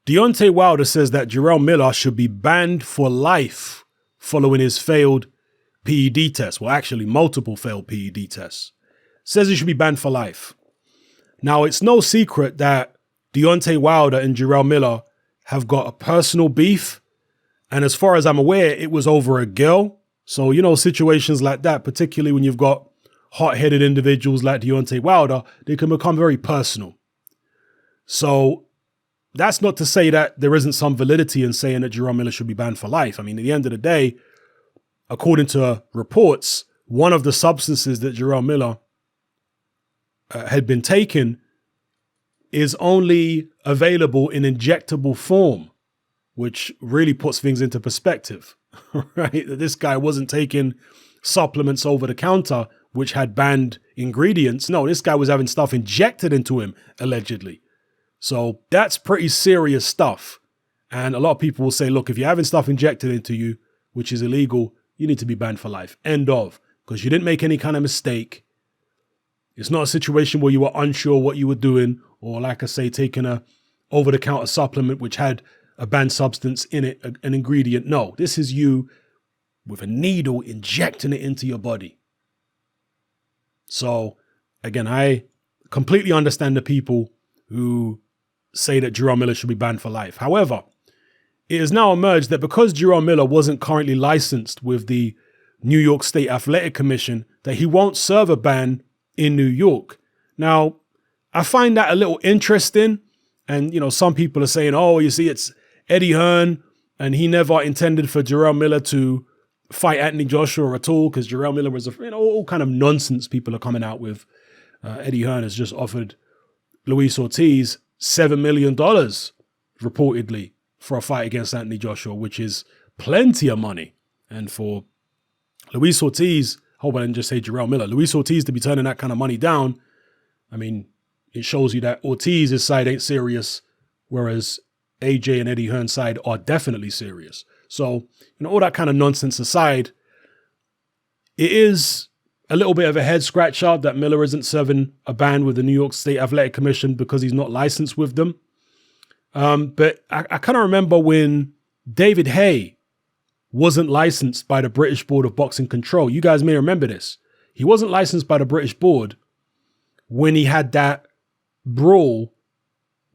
Deontay Wilder says that Jarrell Miller should be banned for life following his failed PED test. Well, actually, multiple failed PED tests. Says he should be banned for life. Now, it's no secret that Deontay Wilder and Jarrell Miller have got a personal beef. And as far as I'm aware, it was over a girl. So, situations like that, particularly when you've got hot-headed individuals like Deontay Wilder, they can become very personal. So that's not to say that there isn't some validity in saying that Jarrell Miller should be banned for life. I mean, at the end of the day, according to reports, one of the substances that Jarrell Miller had been taking is only available in injectable form, which really puts things into perspective, right? That this guy wasn't taking supplements over the counter, which had banned ingredients. No, this guy was having stuff injected into him, allegedly. So that's pretty serious stuff. And a lot of people will say, look, if you're having stuff injected into you, which is illegal, you need to be banned for life. End of. Because you didn't make any kind of mistake. It's not a situation where you were unsure what you were doing, or like I say, taking a over-the-counter supplement which had a banned substance in it, an ingredient. No, this is you with a needle injecting it into your body. So again, I completely understand the people who say that Jarrell Miller should be banned for life. However, it has now emerged that because Jarrell Miller wasn't currently licensed with the New York State Athletic Commission, that he won't serve a ban in New York. Now, I find that a little interesting. And, some people are saying, oh, you see, it's Eddie Hearn, and he never intended for Jarrell Miller to fight Anthony Joshua at all, because Jarrell Miller was, all kind of nonsense people are coming out with. Eddie Hearn has just offered Luis Ortiz $7 million, reportedly, for a fight against Anthony Joshua, which is plenty of money. And for Luis Ortiz, hope I didn't just say Jarrell Miller, Luis Ortiz to be turning that kind of money down, I mean, it shows you that Ortiz's side ain't serious, whereas AJ and Eddie Hearn's side are definitely serious. So, all that kind of nonsense aside, it is a little bit of a head scratcher that Miller isn't serving a ban with the New York State Athletic Commission because he's not licensed with them. But I kind of remember when David Haye wasn't licensed by the British Board of Boxing Control. You guys may remember this. He wasn't licensed by the British Board when he had that brawl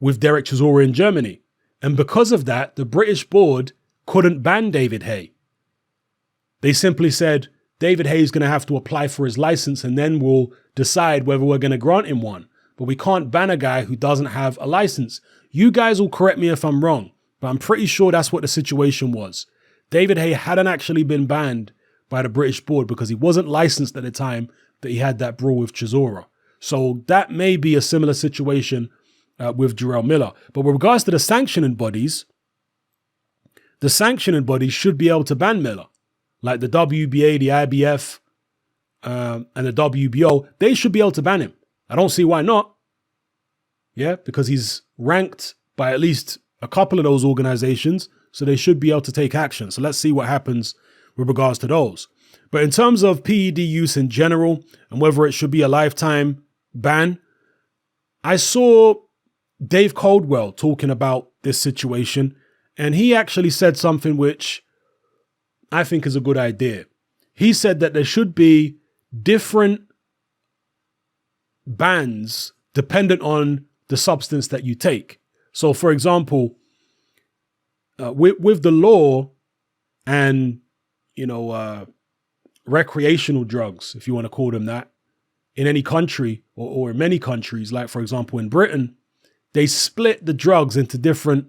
with Derek Chisora in Germany. And because of that, the British Board couldn't ban David Haye. They simply said, David Haye is going to have to apply for his license and then we'll decide whether we're going to grant him one. But we can't ban a guy who doesn't have a license. You guys will correct me if I'm wrong, but I'm pretty sure that's what the situation was. David Haye hadn't actually been banned by the British Board because he wasn't licensed at the time that he had that brawl with Chisora. So that may be a similar situation with Jarrell Miller. But with regards to the sanctioning bodies should be able to ban Miller. Like the WBA, the IBF, and the WBO, they should be able to ban him. I don't see why not. Yeah, because he's ranked by at least a couple of those organizations, so they should be able to take action. So let's see what happens with regards to those. But in terms of PED use in general and whether it should be a lifetime ban, I saw Dave Caldwell talking about this situation, and he actually said something which I think is a good idea. He said that there should be different bans dependent on the substance that you take. So, for example, with the law and, recreational drugs, if you want to call them that, in any country or in many countries, like, for example, in Britain, they split the drugs into different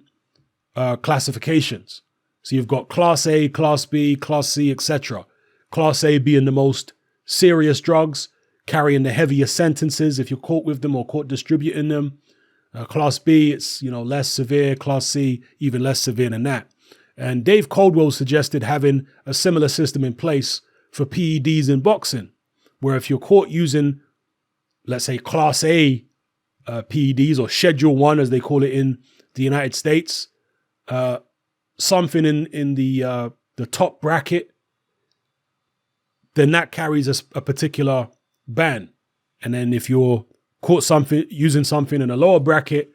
classifications. So you've got Class A, Class B, Class C, etc. Class A being the most serious drugs, carrying the heaviest sentences if you're caught with them or caught distributing them. Class B, it's less severe. Class C, even less severe than that. And Dave Caldwell suggested having a similar system in place for PEDs in boxing, where if you're caught using, let's say, Class A PEDs or Schedule 1, as they call it in the United States, something in the top bracket, then that carries a particular ban. And then if you're caught using something in a lower bracket,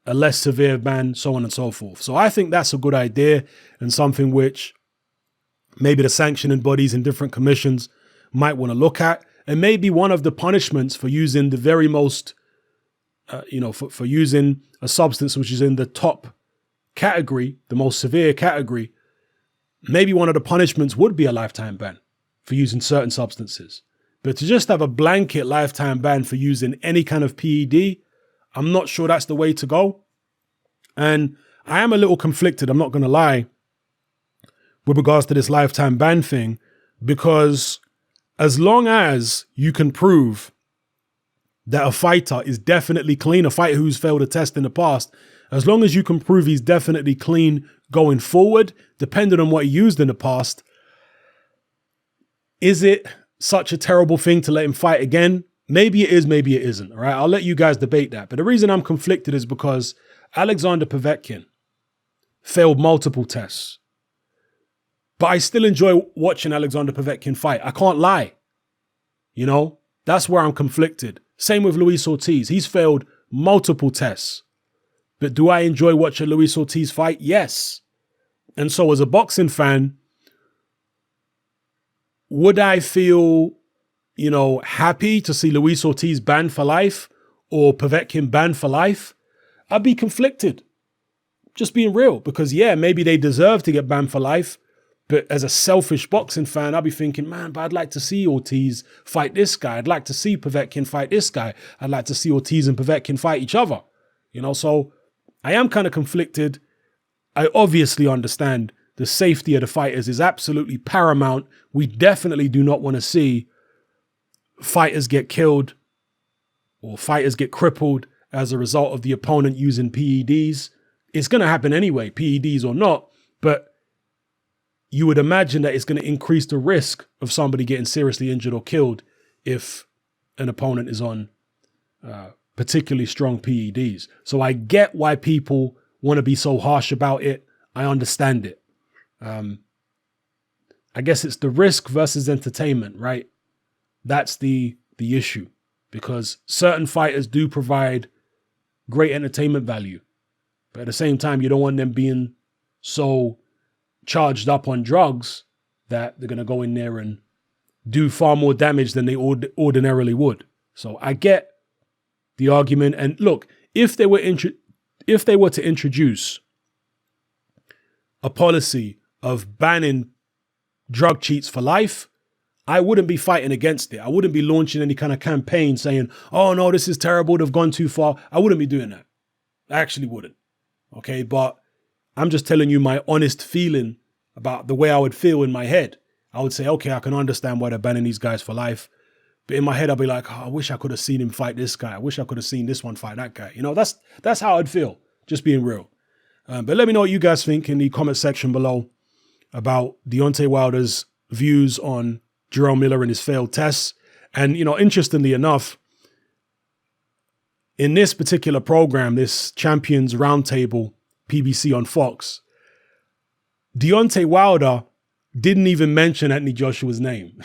a less severe ban, so on and so forth. So I think that's a good idea and something which maybe the sanctioning bodies and different commissions might want to look at. And maybe one of the punishments for using the very most, for using a substance which is in the top category, the most severe category, maybe one of the punishments would be a lifetime ban for using certain substances. But to just have a blanket lifetime ban for using any kind of PED, I'm not sure that's the way to go. And I am a little conflicted, I'm not going to lie, with regards to this lifetime ban thing, because as long as you can prove that a fighter is definitely clean, a fighter who's failed a test in the past, as long as you can prove he's definitely clean going forward, depending on what he used in the past, is it such a terrible thing to let him fight again? Maybe it is, maybe it isn't. All right, I'll let you guys debate that. But the reason I'm conflicted is because Alexander Povetkin failed multiple tests. But I still enjoy watching Alexander Povetkin fight. I can't lie. That's where I'm conflicted. Same with Luis Ortiz. He's failed multiple tests. But do I enjoy watching Luis Ortiz fight? Yes. And so as a boxing fan, would I feel, happy to see Luis Ortiz banned for life or Povetkin banned for life? I'd be conflicted. Just being real. Because maybe they deserve to get banned for life. But as a selfish boxing fan, I'll be thinking, man, but I'd like to see Ortiz fight this guy. I'd like to see Povetkin fight this guy. I'd like to see Ortiz and Povetkin fight each other. So I am kind of conflicted. I obviously understand the safety of the fighters is absolutely paramount. We definitely do not want to see fighters get killed or fighters get crippled as a result of the opponent using PEDs. It's going to happen anyway, PEDs or not, but you would imagine that it's going to increase the risk of somebody getting seriously injured or killed if an opponent is on particularly strong PEDs. So I get why people want to be so harsh about it. I understand it. I guess it's the risk versus entertainment, right? That's the issue, because certain fighters do provide great entertainment value, but at the same time, you don't want them being so charged up on drugs that they're going to go in there and do far more damage than they ordinarily would. So I get the argument. And look, if they were to introduce a policy of banning drug cheats for life, I wouldn't be fighting against it. I wouldn't be launching any kind of campaign saying, oh no, this is terrible, they've gone too far. I wouldn't be doing that. I actually wouldn't. Okay, but I'm just telling you my honest feeling about the way I would feel in my head. I would say, okay, I can understand why they're banning these guys for life. But in my head, I'll be like, oh, I wish I could have seen him fight this guy. I wish I could have seen this one fight that guy. That's how I'd feel, just being real. But let me know what you guys think in the comment section below about Deontay Wilder's views on Jarrell Miller and his failed tests. And, interestingly enough, in this particular program, this Champions Roundtable PBC on Fox, Deontay Wilder didn't even mention Anthony Joshua's name.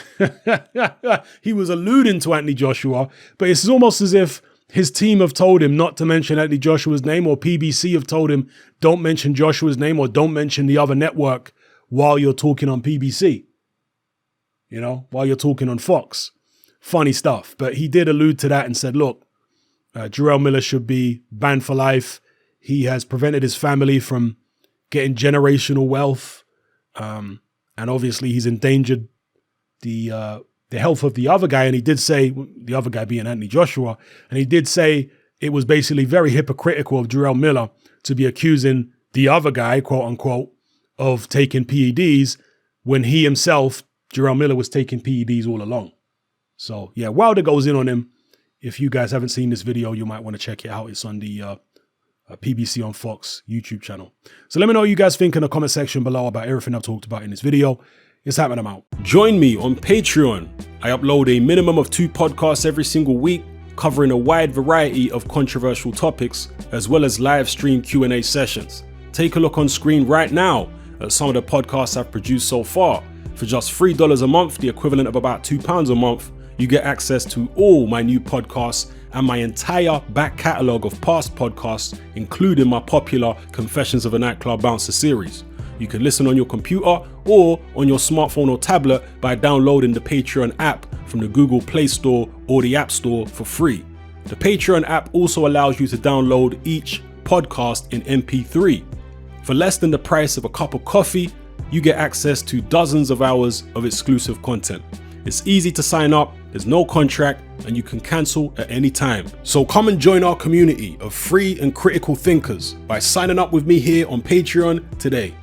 He was alluding to Anthony Joshua, but it's almost as if his team have told him not to mention Anthony Joshua's name, or PBC have told him don't mention Joshua's name or don't mention the other network while you're talking on PBC, while you're talking on Fox. Funny stuff. But he did allude to that and said, look, Jarrell Miller should be banned for life. He has prevented his family from getting generational wealth. And obviously he's endangered the health of the other guy. And he did say, the other guy being Anthony Joshua, and he did say it was basically very hypocritical of Jarrell Miller to be accusing the other guy, quote unquote, of taking PEDs when he himself, Jarrell Miller, was taking PEDs all along. So yeah, Wilder goes in on him. If you guys haven't seen this video, you might want to check it out. It's on the PBC on Fox YouTube channel. So let me know what you guys think in the comment section below about everything I've talked about in this video. It's happening, I'm out. Join me on Patreon. I upload a minimum of 2 podcasts every single week, covering a wide variety of controversial topics, as well as live stream Q&A sessions. Take a look on screen right now at some of the podcasts I've produced so far. For just $3 a month, the equivalent of about £2 a month, you get access to all my new podcasts and my entire back catalogue of past podcasts, including my popular Confessions of a Nightclub Bouncer series. You can listen on your computer or on your smartphone or tablet by downloading the Patreon app from the Google Play Store or the App Store for free. The Patreon app also allows you to download each podcast in MP3. For less than the price of a cup of coffee, you get access to dozens of hours of exclusive content. It's easy to sign up, there's no contract, and you can cancel at any time. So come and join our community of free and critical thinkers by signing up with me here on Patreon today.